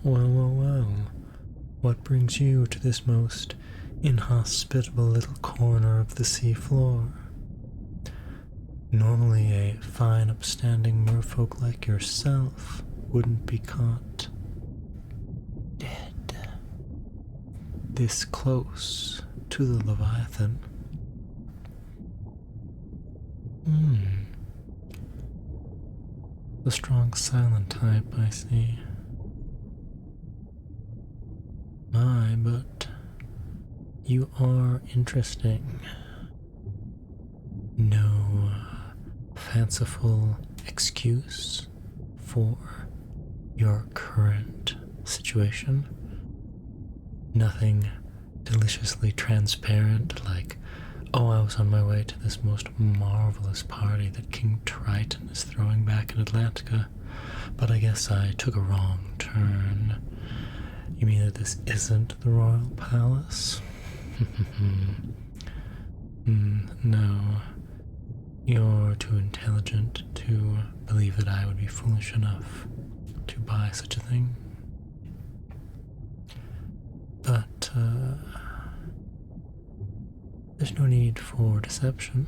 Well. What brings you to this most inhospitable little corner of the sea floor? Normally a fine upstanding merfolk like yourself wouldn't be caught dead this close to the Leviathan. The strong silent type, I see. My, but you are interesting. No fanciful excuse for your current situation. Nothing deliciously transparent like, oh, I was on my way to this most marvelous party that King Triton is throwing back in Atlantica, but I guess I took a wrong turn. You mean that this isn't the royal palace? No. You're too intelligent to believe that I would be foolish enough to buy such a thing. But, there's no need for deception.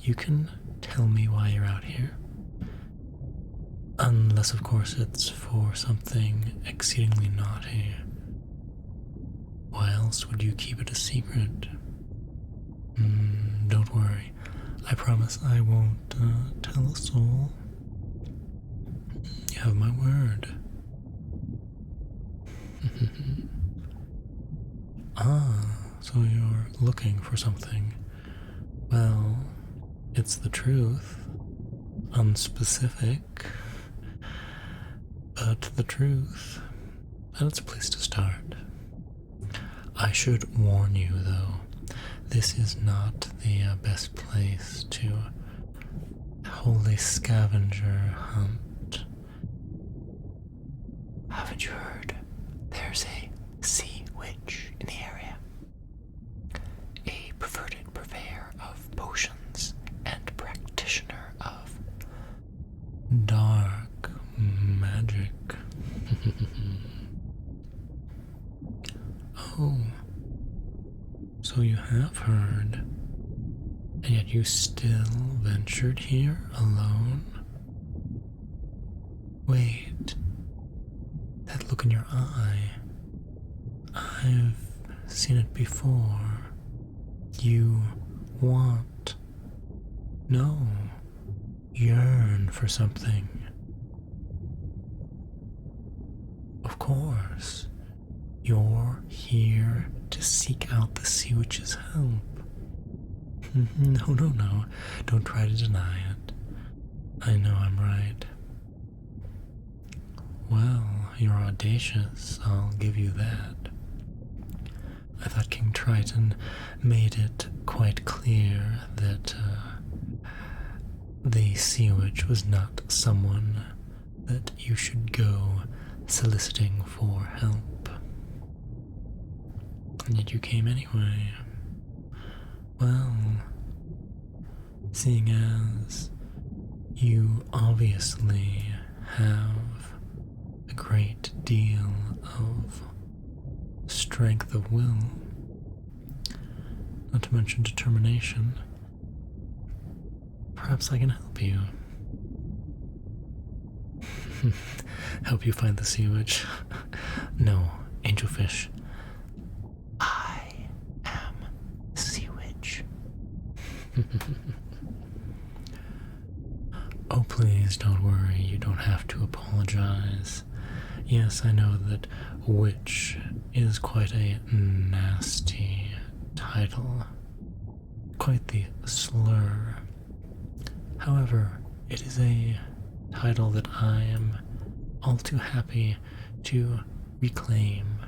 You can tell me why you're out here. Unless, of course, it's for something exceedingly naughty. Why else would you keep it a secret? Don't worry. I promise I won't tell a soul. You have my word. So you're looking for something. Well, it's the truth. Unspecific. But the truth. That's a place to start. I should warn you, though, this is not the best place to hold a scavenger hunt. Haven't you heard? There's a sea witch in the area. A perverted purveyor of potions and practitioner of dark magic. Oh, so you have heard, and yet you still ventured here alone? Wait, that look in your eye, I've seen it before. You want, no, yearn for something. Of course, you're here to seek out the sea witch's help. No, don't try to deny it. I know I'm right. Well, you're audacious, I'll give you that. I thought King Triton made it quite clear that the sea witch was not someone that you should go soliciting for help. And yet you came anyway. Well, seeing as you obviously have a great deal of strength of will, not to mention determination, perhaps I can help you. Help you find the sea witch? No, Angelfish. I am the sea witch. Oh, please don't worry. You don't have to apologize. Yes, I know that witch is quite a nasty title. Quite the slur. However, it is a title that I am all too happy to reclaim.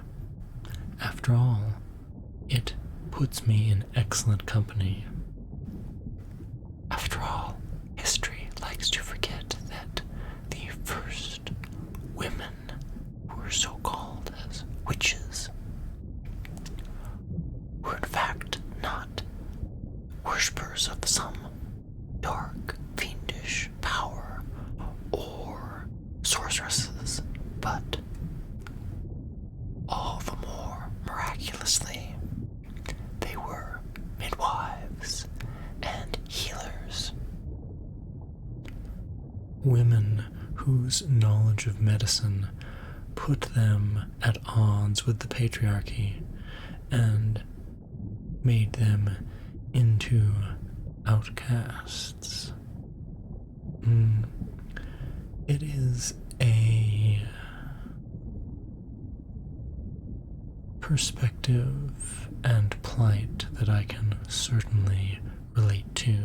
After all, it puts me in excellent company. After all, history likes to forget that the first women who were so called as witches were in fact not worshippers of some dark, fiendish power or sorceresses, women whose knowledge of medicine put them at odds with the patriarchy and made them into outcasts. It is a perspective and plight that I can certainly relate to.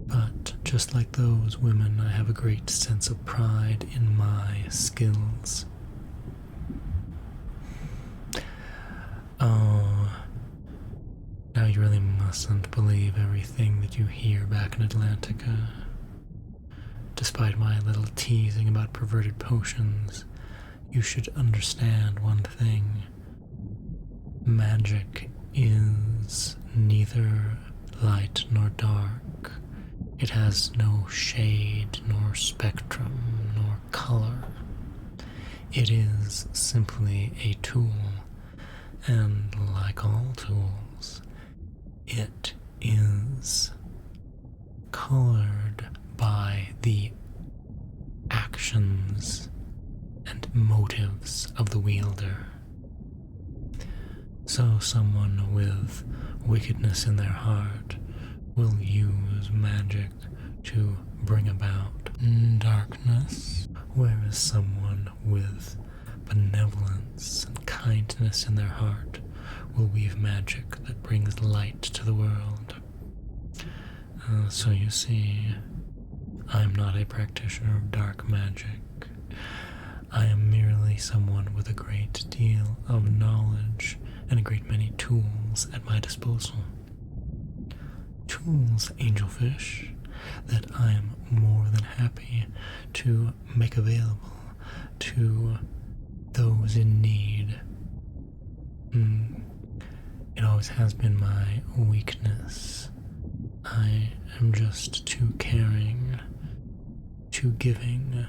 But just like those women, I have a great sense of pride in my skills. Oh, now you really mustn't believe everything that you hear back in Atlantica. Despite my little teasing about perverted potions, you should understand one thing. Magic is neither light nor dark. It has no shade, nor spectrum, nor color. It is simply a tool, and like all tools, it is colored by the actions and motives of the wielder. So someone with wickedness in their heart will use magic to bring about darkness, whereas someone with benevolence and kindness in their heart will weave magic that brings light to the world. So you see, I'm not a practitioner of dark magic. I am merely someone with a great deal of knowledge and a great many tools at my disposal. Tools, Angelfish, that I am more than happy to make available to those in need. It always has been my weakness. I am just too caring, too giving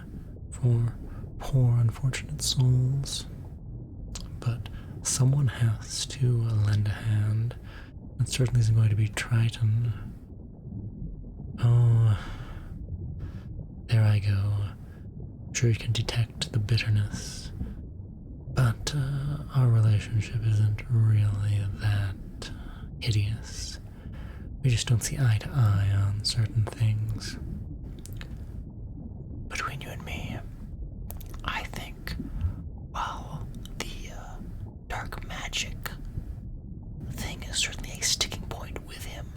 for poor unfortunate souls. But someone has to lend a hand. It certainly isn't going to be Triton. Oh, there I go. I'm sure you can detect the bitterness. But our relationship isn't really that hideous. We just don't see eye to eye on certain things. Between you and me, I think, well, the dark magic thing is certainly a sticking point with him.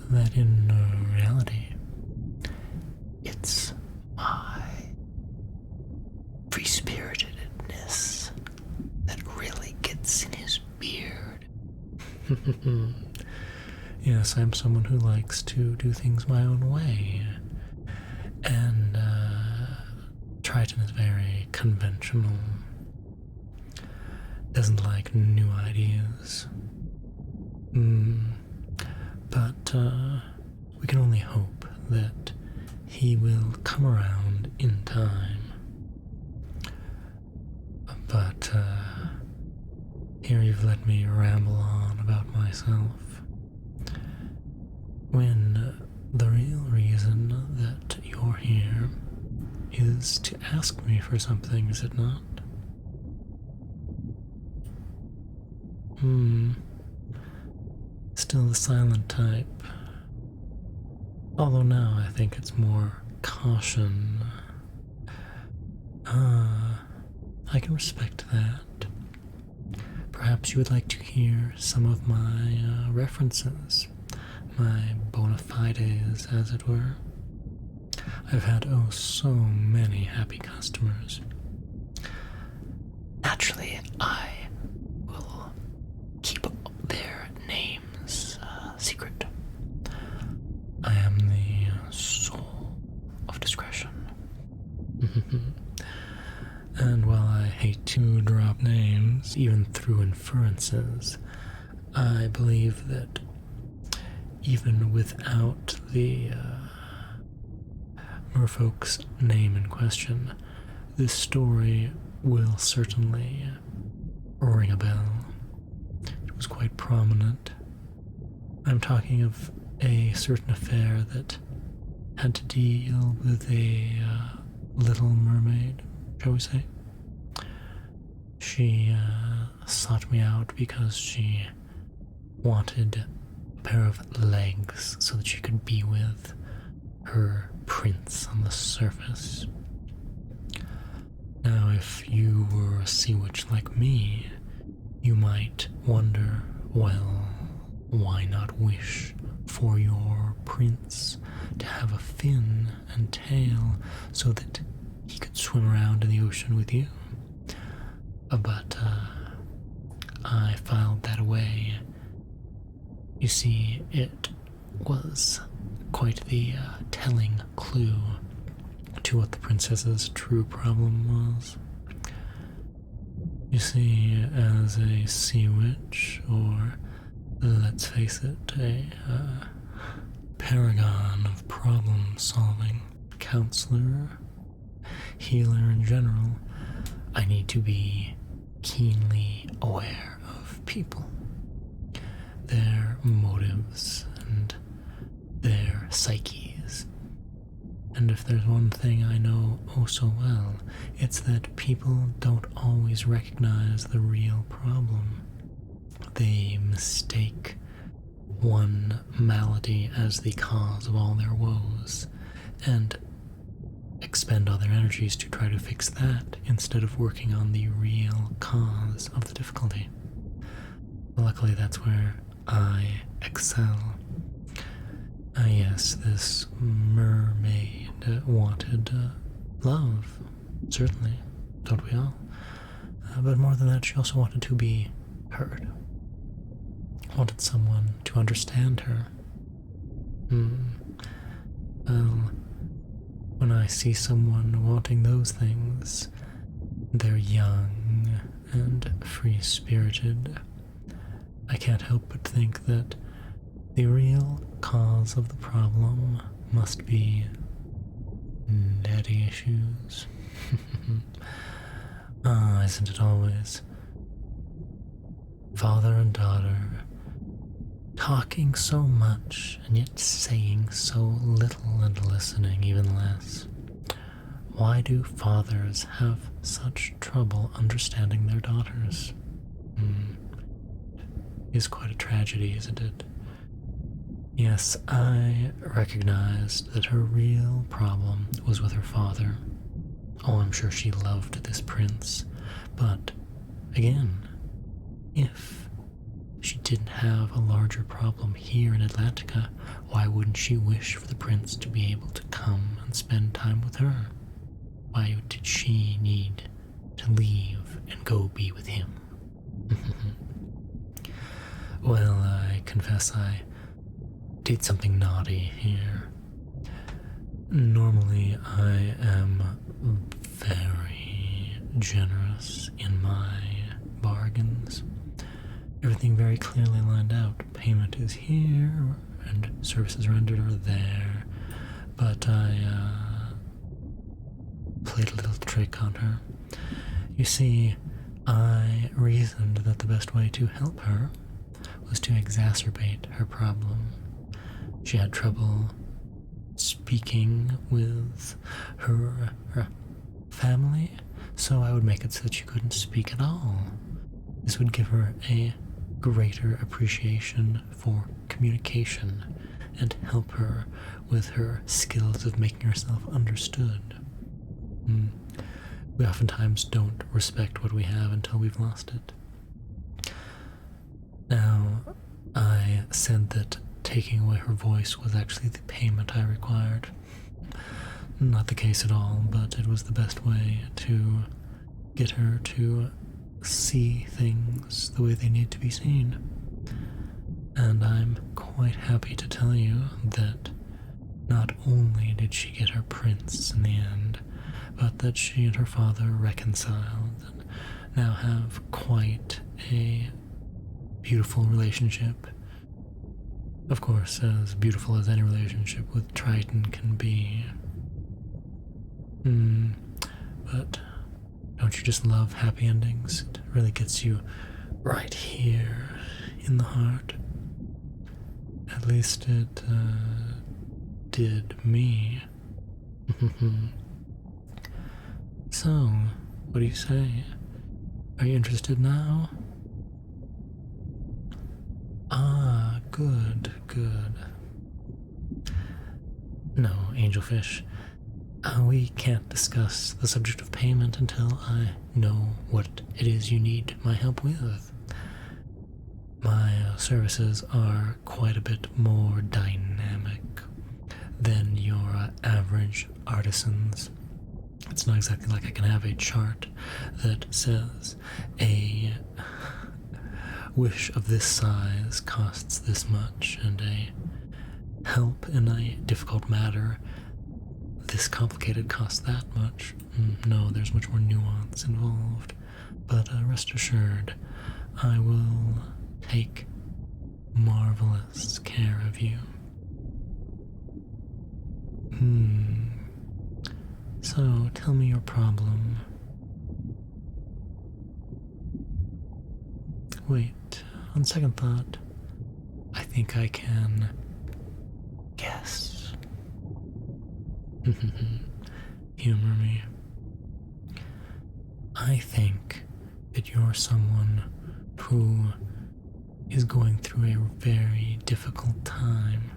That in reality, it's my free-spiritedness that really gets in his beard. Yes, I'm someone who likes to do things my own way. And Triton is very conventional. Doesn't like new ideas. But we can only hope that he will come around in time. But here you've let me ramble on about myself, when the real reason that you're here is to ask me for something, is it not? Still the silent type. Although now I think it's more caution. I can respect that. Perhaps you would like to hear some of my references, my bona fides, as it were. I've had so many happy customers. Naturally, I will keep their names secret. I am the soul of discretion. And while I hate to drop names, even through inferences, I believe that even without the merfolk's name in question, this story will certainly ring a bell. It was quite prominent. I'm talking of a certain affair that had to deal with a Little Mermaid, shall we say. She sought me out because she wanted a pair of legs so that she could be with her prince on the surface. Now, if you were a sea witch like me, you might wonder, well, why not wish for your prince to have a fin and tail so that he could swim around in the ocean with you? But I filed that away. You see, it was quite the telling clue to what the princess's true problem was. You see, as a sea witch, or let's face it, a paragon of problem-solving counselor, healer in general, I need to be keenly aware of people, their motives and their psyches. And if there's one thing I know oh so well, it's that people don't always recognize the real problem. They mistake one malady as the cause of all their woes, and expend all their energies to try to fix that instead of working on the real cause of the difficulty. Luckily, that's where I excel. Yes, this mermaid wanted love, certainly, don't we all? But more than that, she also wanted to be heard. Wanted someone to understand her. Well, when I see someone wanting those things, they're young and free-spirited, I can't help but think that the real cause of the problem must be daddy issues. Isn't it always? Father and daughter, talking so much and yet saying so little and listening even less. Why do fathers have such trouble understanding their daughters? It's quite a tragedy, isn't it? Yes, I recognized that her real problem was with her father. Oh, I'm sure she loved this prince, but again, if she didn't have a larger problem here in Atlantica, why wouldn't she wish for the prince to be able to come and spend time with her? Why did she need to leave and go be with him? Well, I confess I did something naughty here. Normally, I am very generous in my bargains. Everything very clearly lined out. Payment is here, and services rendered are there. But I played a little trick on her. You see, I reasoned that the best way to help her was to exacerbate her problem. She had trouble speaking with her family, so I would make it so that she couldn't speak at all. This would give her a greater appreciation for communication and help her with her skills of making herself understood. We oftentimes don't respect what we have until we've lost it. Now, I said that taking away her voice was actually the payment I required. Not the case at all, but it was the best way to get her to see things the way they need to be seen. And I'm quite happy to tell you that not only did she get her prince in the end, but that she and her father reconciled and now have quite a beautiful relationship. Of course, as beautiful as any relationship with Triton can be. But don't you just love happy endings? It really gets you right here in the heart. At least it did me. So, what do you say? Are you interested now? Ah, good, good. No, Angelfish. We can't discuss the subject of payment until I know what it is you need my help with. My services are quite a bit more dynamic than your average artisans. It's not exactly like I can have a chart that says a wish of this size costs this much, and a help in a difficult matter this complicated costs that much. No, there's much more nuance involved. But rest assured, I will take marvelous care of you. So, tell me your problem. Wait, on second thought, I think I can guess. Humor me. I think that you're someone who is going through a very difficult time.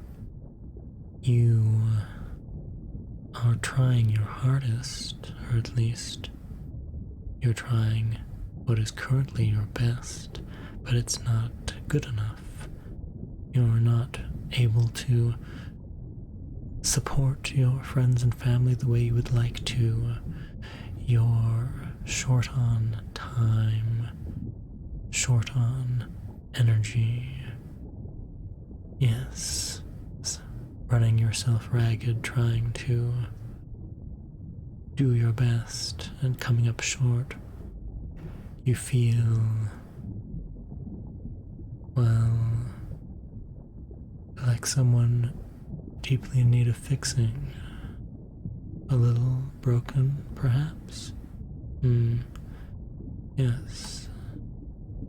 You are trying your hardest, or at least you're trying what is currently your best, but it's not good enough. You're not able to support your friends and family the way you would like to. You're short on time, short on energy. Yes, running yourself ragged, trying to do your best and coming up short. You feel, well, like someone deeply in need of fixing. A little broken, perhaps? Yes.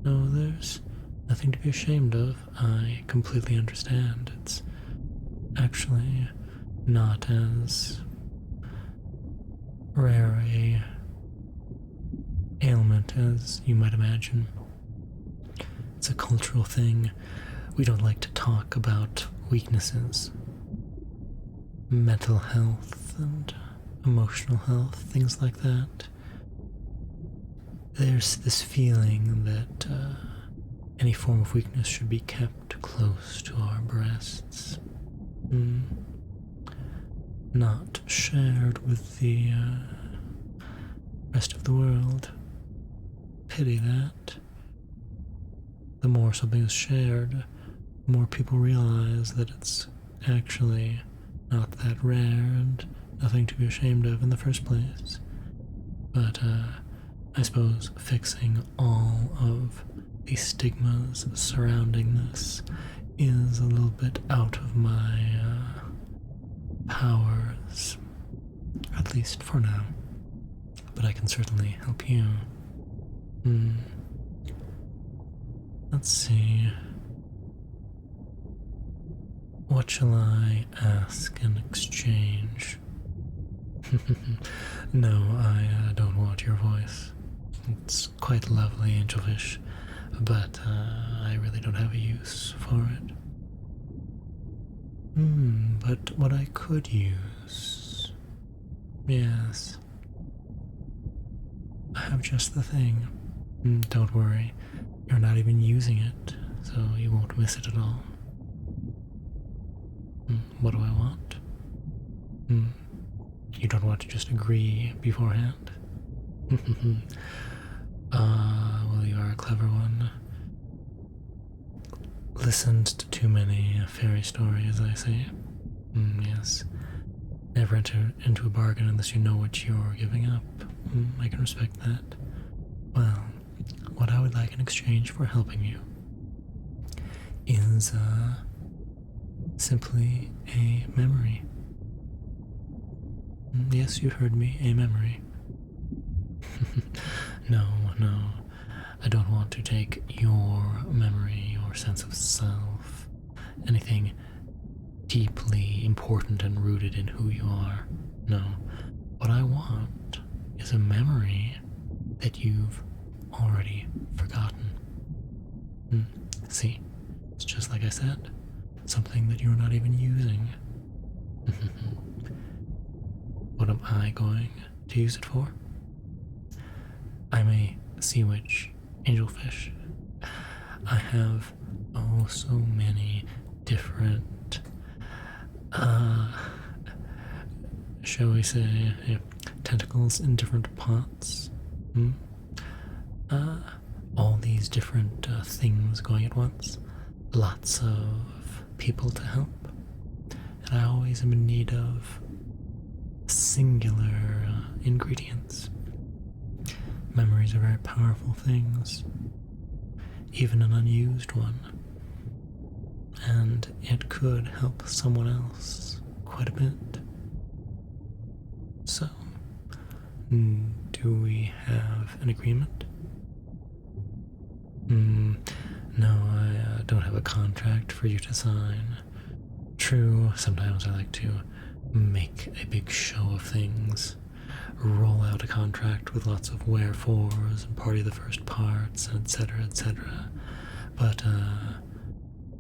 No, there's nothing to be ashamed of. I completely understand. It's actually not as rare a ailment as you might imagine. It's a cultural thing. We don't like to talk about weaknesses. Mental health and emotional health, things like that. There's this feeling that any form of weakness should be kept close to our breasts. Not shared with the rest of the world. Pity that. The more something is shared, the more people realize that it's actually not that rare and nothing to be ashamed of in the first place. But I suppose fixing all of the stigmas surrounding this is a little bit out of my powers, at least for now. But I can certainly help you. Let's see. What shall I ask in exchange? No, I don't want your voice. It's quite lovely, Angelfish, but I really don't have a use for it. But what I could use... Yes. I have just the thing. Don't worry, you're not even using it, so you won't miss it at all. What do I want? You don't want to just agree beforehand? Well, you are a clever one. Listened to too many fairy stories, I see. Yes. Never enter into a bargain unless you know what you're giving up. I can respect that. Well, what I would like in exchange for helping you is, simply a memory. Yes, you heard me, a memory. No, I don't want to take your memory, your sense of self, anything deeply important and rooted in who you are. No. What I want is a memory that you've already forgotten. See, it's just like I said, something that you're not even using. What am I going to use it for? I'm a sea witch, Angelfish. I have so many different, shall we say, tentacles in different pots. All these different things going at once. Lots of people to help. And I always am in need of singular ingredients. Memories are very powerful things, even an unused one. And it could help someone else quite a bit. So, do we have an agreement? No, I don't have a contract for you to sign. True, sometimes I like to make a big show of things, roll out a contract with lots of wherefores and party the first parts, etc., etc. But,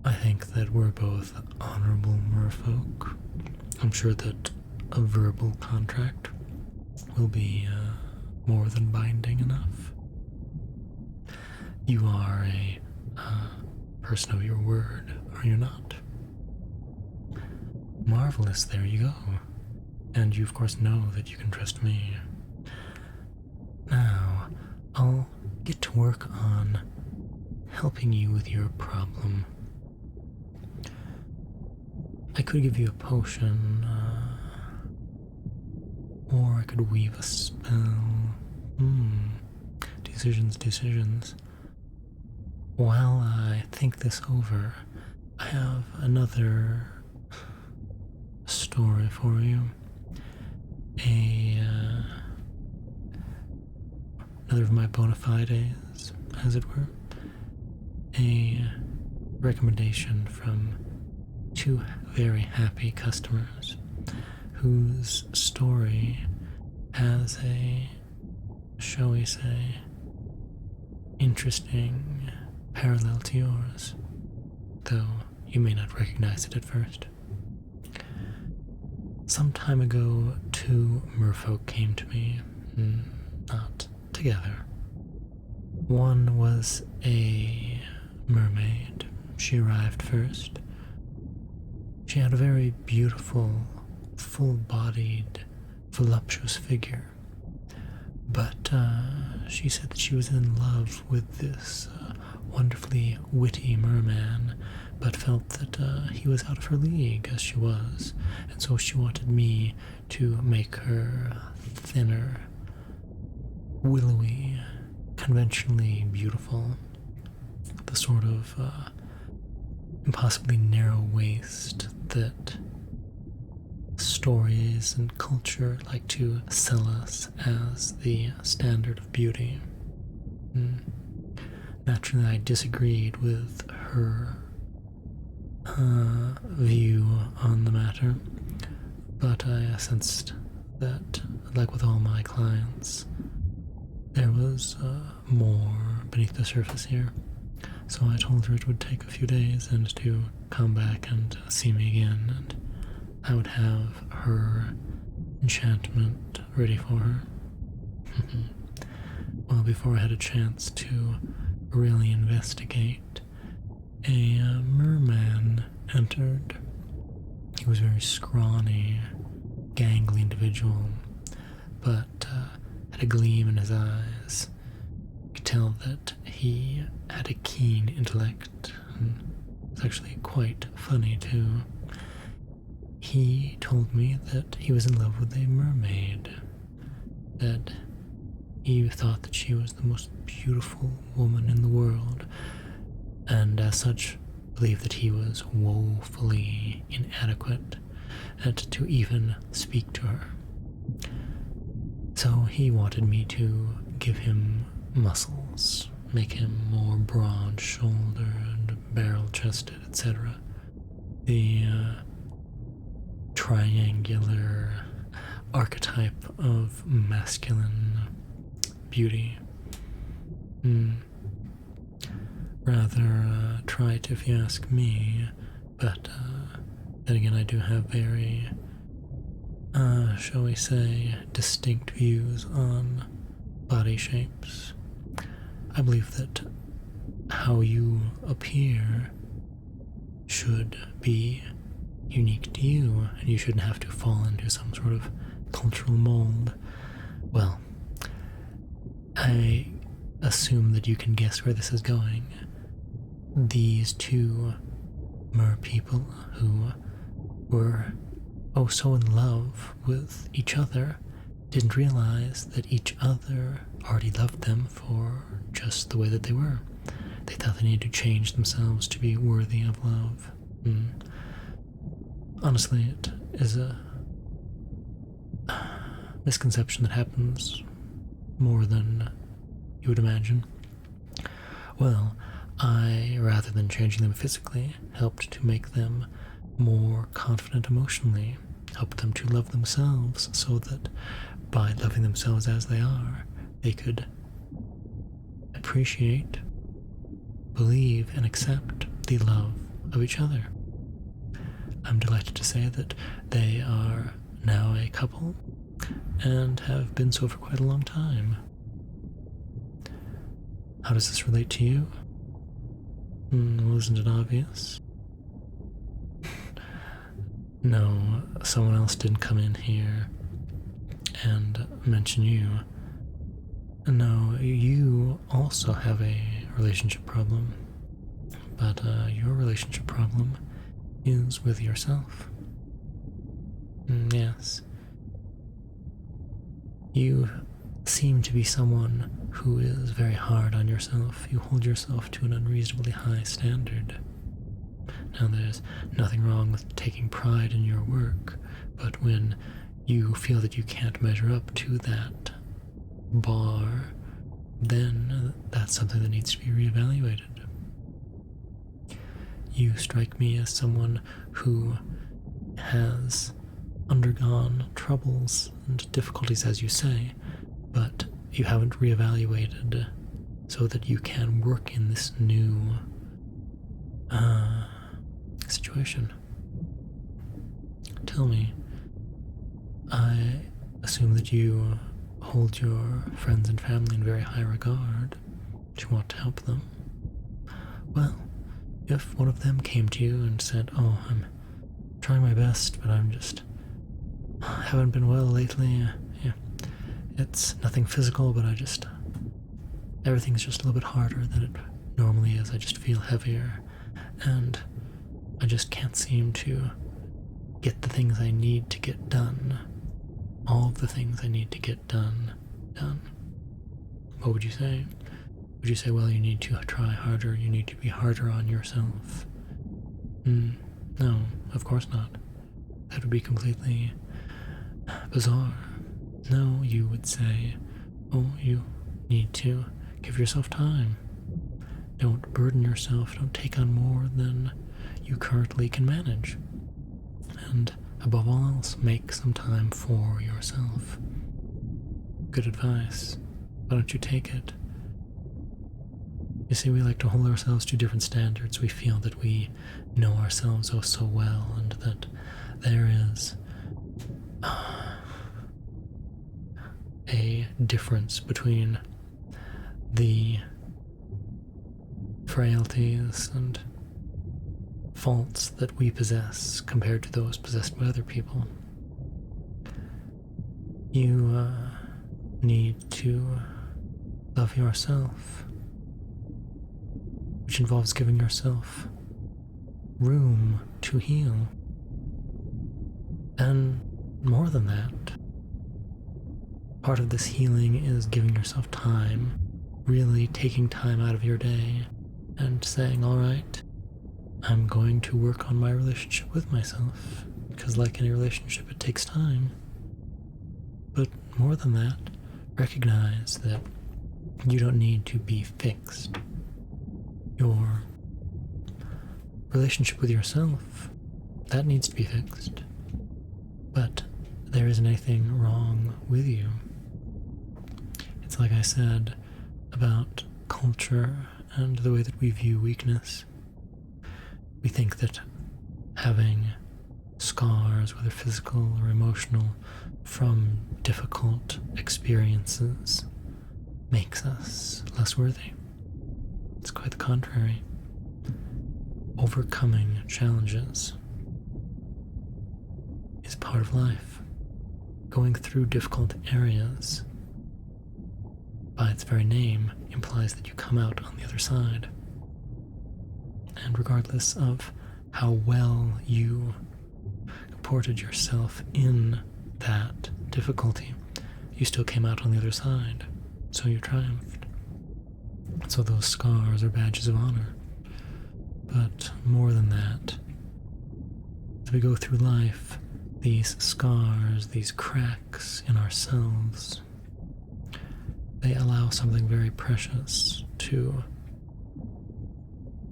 I think that we're both honorable merfolk. I'm sure that a verbal contract will be more than binding enough. You are a person of your word, are you not? Marvelous, there you go. And you of course know that you can trust me. Now, I'll get to work on helping you with your problem. I could give you a potion, or I could weave a spell. Decisions. While I think this over, I have another story for you. Another of my bona fides, as it were. A recommendation from two very happy customers whose story has a, shall we say, interesting parallel to yours, though you may not recognize it at first. Some time ago, two merfolk came to me, not together. One was a mermaid. She arrived first. She had a very beautiful, full-bodied, voluptuous figure. But she said that she was in love with this wonderfully witty merman, but felt that he was out of her league as she was, and so she wanted me to make her thinner, willowy, conventionally beautiful, the sort of impossibly narrow waist that stories and culture like to sell us as the standard of beauty. Naturally, I disagreed with her view on the matter, but I sensed that, like with all my clients, there was more beneath the surface here. So I told her it would take a few days and to come back and see me again, and I would have her enchantment ready for her. Well, before I had a chance to really investigate, a merman entered. He was a very scrawny, gangly individual, but had a gleam in his eyes. You could tell that he had a keen intellect, and it was actually quite funny too. He told me that he was in love with a mermaid, that he thought that she was the most beautiful woman in the world, and as such believed that he was woefully inadequate to even speak to her. So he wanted me to give him muscles, make him more broad-shouldered, barrel-chested, etc. the triangular archetype of masculine beauty. Rather trite if you ask me, but then again I do have very, shall we say, distinct views on body shapes. I believe that how you appear should be unique to you, and you shouldn't have to fall into some sort of cultural mold. Well, I assume that you can guess where this is going. These two mer people who were oh so in love with each other didn't realize that each other already loved them for just the way that they were. They thought they needed to change themselves to be worthy of love. Honestly, it is a misconception that happens more than you would imagine. Well, I, rather than changing them physically, helped to make them more confident emotionally, helped them to love themselves so that by loving themselves as they are, they could appreciate, believe, and accept the love of each other. I'm delighted to say that they are now a couple and have been so for quite a long time. How does this relate to you? Well, isn't it obvious? No, someone else didn't come in here and mention you. No, you also have a relationship problem, but your relationship problem is with yourself. Yes. You seem to be someone who is very hard on yourself. You hold yourself to an unreasonably high standard. Now, there's nothing wrong with taking pride in your work, but when you feel that you can't measure up to that bar, then that's something that needs to be reevaluated. You strike me as someone who has undergone troubles and difficulties, as you say, but you haven't reevaluated so that you can work in this new situation. Tell me, I assume that you hold your friends and family in very high regard. Do you want to help them? Well, if one of them came to you and said, "Oh, I'm trying my best, but I haven't been well lately. Yeah, it's nothing physical, but everything's just a little bit harder than it normally is. I just feel heavier, and I just can't seem to get the things I need to get done. All of the things I need to get done. What would you say? Would you say, well, you need to try harder, you need to be harder on yourself? No, of course not. That would be completely bizarre. No, you would say, oh, you need to give yourself time. Don't burden yourself, don't take on more than you currently can manage. And above all else, make some time for yourself. Good advice. Why don't you take it? You see, we like to hold ourselves to different standards. We feel that we know ourselves oh so well, and that there is a difference between the frailties and faults that we possess compared to those possessed by other people. You need to love yourself, which involves giving yourself room to heal. And more than that, part of this healing is giving yourself time, really taking time out of your day and saying, all right, I'm going to work on my relationship with myself, because like any relationship, it takes time. But more than that, recognize that you don't need to be fixed. Your relationship with yourself That needs to be fixed. But there isn't anything wrong with you. It's like I said about culture and the way that we view weakness. We think that having scars, whether physical or emotional, from difficult experiences makes us less worthy. It's quite the contrary. Overcoming challenges is part of life. Going through difficult areas, by its very name, implies that you come out on the other side. And regardless of how well you comported yourself in that difficulty, you still came out on the other side, so you triumphed. So those scars are badges of honor. But more than that, as we go through life, these scars, these cracks in ourselves, they allow something very precious to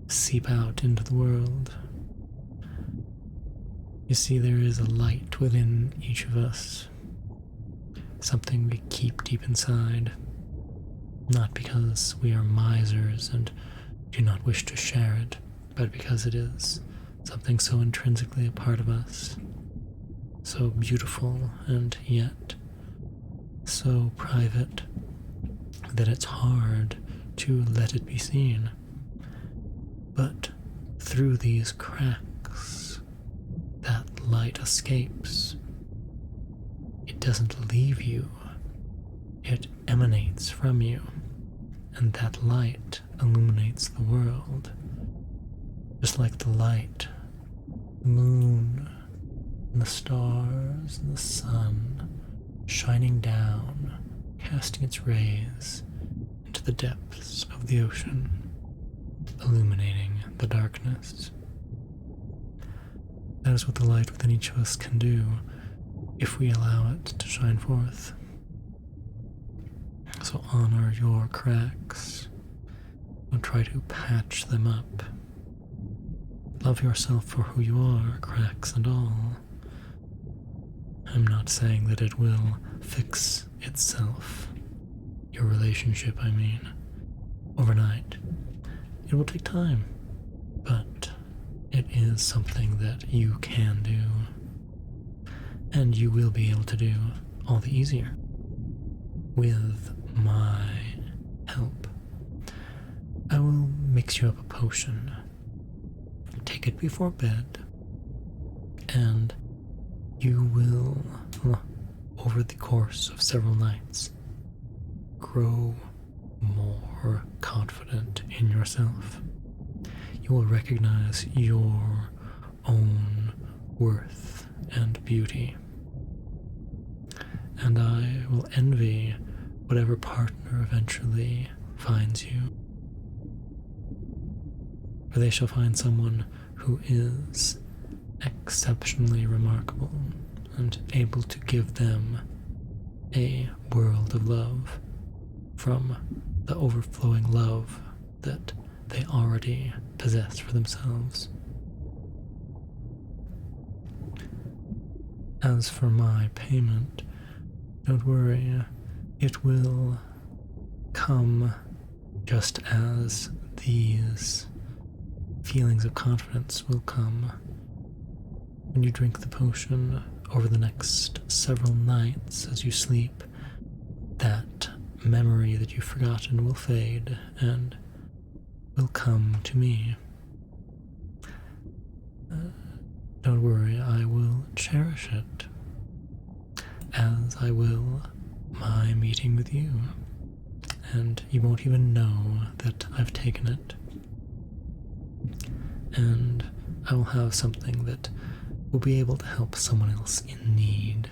seep out into the world. You see, there is a light within each of us, something we keep deep inside, not because we are misers and do not wish to share it, but because it is something so intrinsically a part of us, so beautiful and yet so private that it's hard to let it be seen. But through these cracks, that light escapes. It doesn't leave you, it emanates from you, and that light illuminates the world. Just like the light, the moon, and the stars, and the sun shining down, casting its rays into the depths of the ocean, illuminating the darkness. That is what the light within each of us can do if we allow it to shine forth. So honor your cracks. Don't try to patch them up. Love yourself for who you are, cracks and all. I'm not saying that it will fix itself. Your relationship, I mean, overnight. It will take time, but it is something that you can do, and you will be able to do all the easier with my help. I will mix you up a potion, take it before bed, and you will, over the course of several nights, grow more confident in yourself. You will recognize your own worth and beauty. And I will envy whatever partner eventually finds you. For they shall find someone who is exceptionally remarkable and able to give them a world of love from the overflowing love that they already possess for themselves. As for my payment, don't worry, it will come just as these feelings of confidence will come. When you drink the potion over the next several nights as you sleep, that memory that you've forgotten will fade and will come to me. Don't worry, I will cherish it, as I will my meeting with you, and you won't even know that I've taken it. And I will have something that will be able to help someone else in need.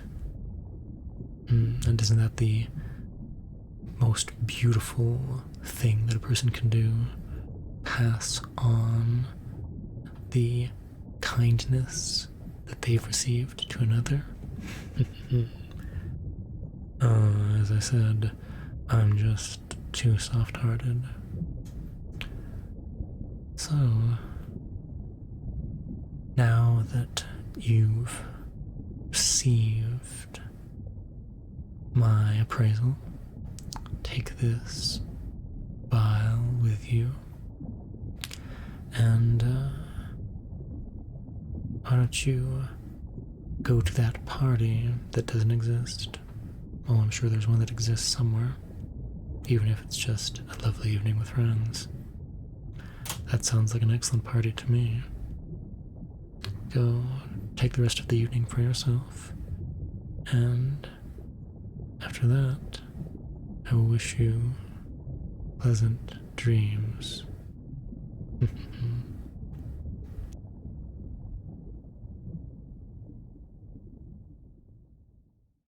And isn't that the most beautiful thing that a person can do? Pass on the kindness that they've received to another. As I said, I'm just too soft-hearted. So, now that you've received my appraisal. Take this vial with you, and why don't you go to that party that doesn't exist? Well, I'm sure there's one that exists somewhere, even if it's just a lovely evening with friends. That sounds like an excellent party to me. Go take the rest of the evening for yourself, and after that, I will wish you pleasant dreams.